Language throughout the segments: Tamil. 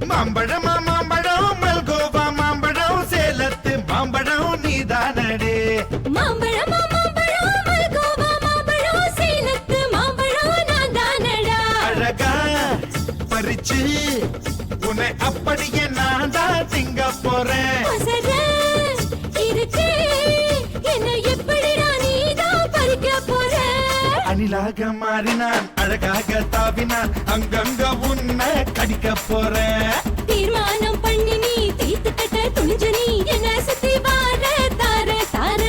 மாம்பழமா மாம்பழம் மல்கோவா மாம்பழம் சேலத்து மாம்பழம் நீதானடே. மாம்பழமா மாம்பழம் மல்கோவா மாம்பழம் சேலத்து மாம்பழம் நான் தானடா. அழகா பறிச்சு உன்னை அப்படியே நான் தான் திங்க போறேன். இருக்கு என்ன எப்படிடா நீதான் பறிக்க போற? அணிலாக மாறினான் அழகாக தாவினான் அங்கங்க உன்னை கடிக்க போறேன். தீர்மானம் பண்ணி நீ தீர்த்து கட்ட துணிஞ்சு நீ என்ன சுத்தி வார தார தார.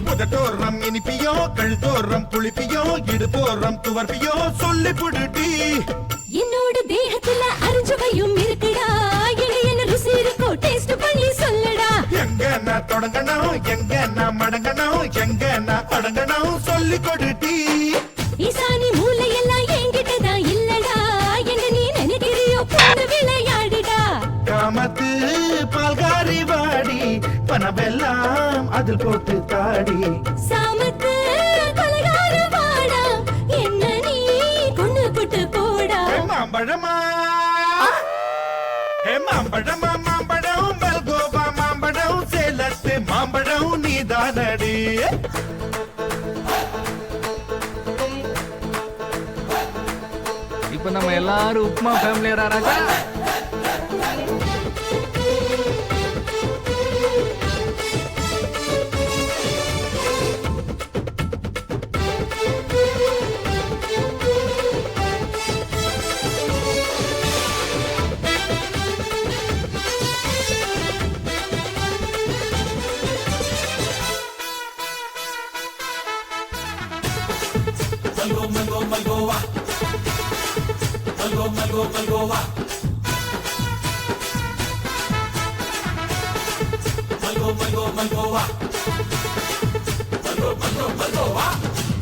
முதட்டோரம் இனிப்பியோ கழுத்தோரம் குளிப்பியோ இடுப்போரம் துவர்ப்பியோ சொல்லி புடுடி. என்னோட தேகத்துல அரிஞ்சுவையும் இருக்குடா. என்ன ருசி இருக்கோ டேஸ்ட் பண்ணி சொல்லடா. எங்க நான் தொடங்கணும் எங்க நான் மடங்கணும் எங்க நான் அடங்கணும் சொல்லி கொடுடி. ஈசானி மூளையெல்லாம் என்கிட்டதான் இல்லடா. என்ன நீ நினைக்கிறியோ போன விளையாடுடா. காமத்து பால்காரி வாடி பணமெல்லாம் அதில் போட்டு தாடி. சாமத்து கொலைகார வாடா என்ன நீ கொண்டு போட்டு போடா. மாம்பழமா மாம்பழமா மாம்பழம் மல்கோவா மாம்பழம் சேலத்து மாம்பழம் நீதானடி. இப்ப நம்ம எல்லாரும் உப்மா ஃபேமிலியரா ராஜா.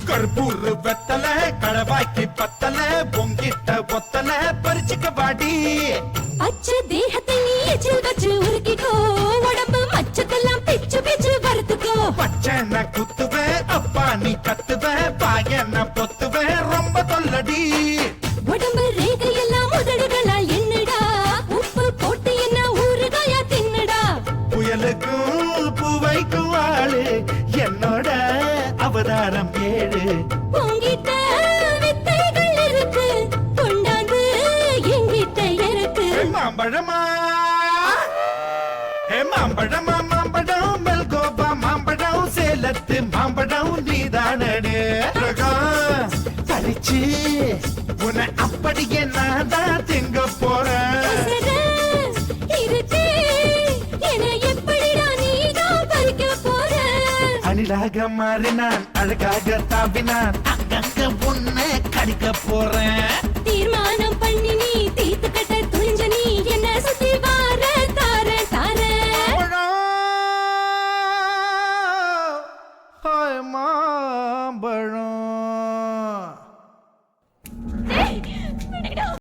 கற்பூர் வெத்தல களவாய்க்கு பத்தல பொங்கிட்ட ஒத்தல பறிச்சுக்க பாடி. அச்ச தேகத்தை நீ எச்சில் வச்சு உருக்கிக்கோ. உடம்பு மச்சத்தெல்லாம் பிச்சு பிச்சு வறுத்துக்கோ. பச்சனை குத்துவேன் அப்பா நீ கத்துவேன் பாயன பொத்துவேன் ரொம்ப தொல்லடி. உடம்பு ரேகையெல்லாம் உதடுகளால் என்னடா. உப்பு போட்டு என்ன ஊறுகாயா தின்னடா. புயலுக்கும் பூவைக்கும் ஆளு என்னோட அவதாரம் ஏழு. உங்கிட்ட வித்தைகள் இருக்கு கொண்டாந்து எங்கிட்ட இருக்கு. மாம்பழமா மாம்பழமா மாம்பழம் மல்கோவா மாம்பழம் சேலத்து மாம்பழம் நீதானே. பறிச்சு உன்னை அப்படியே நான் தான் திங்க போறேன். இருக்கு என்ன எப்படிடா நீதான் பறிக்க போற? அணிலாக மாறினான் அழகாக தாவினான் அங்கங்க உன்னை கடிக்க போறேன். தீர்மானம் பண்ணி நீ தீர்த்து கட்ட துணிஞ்ச நீ என்ன சுத்தி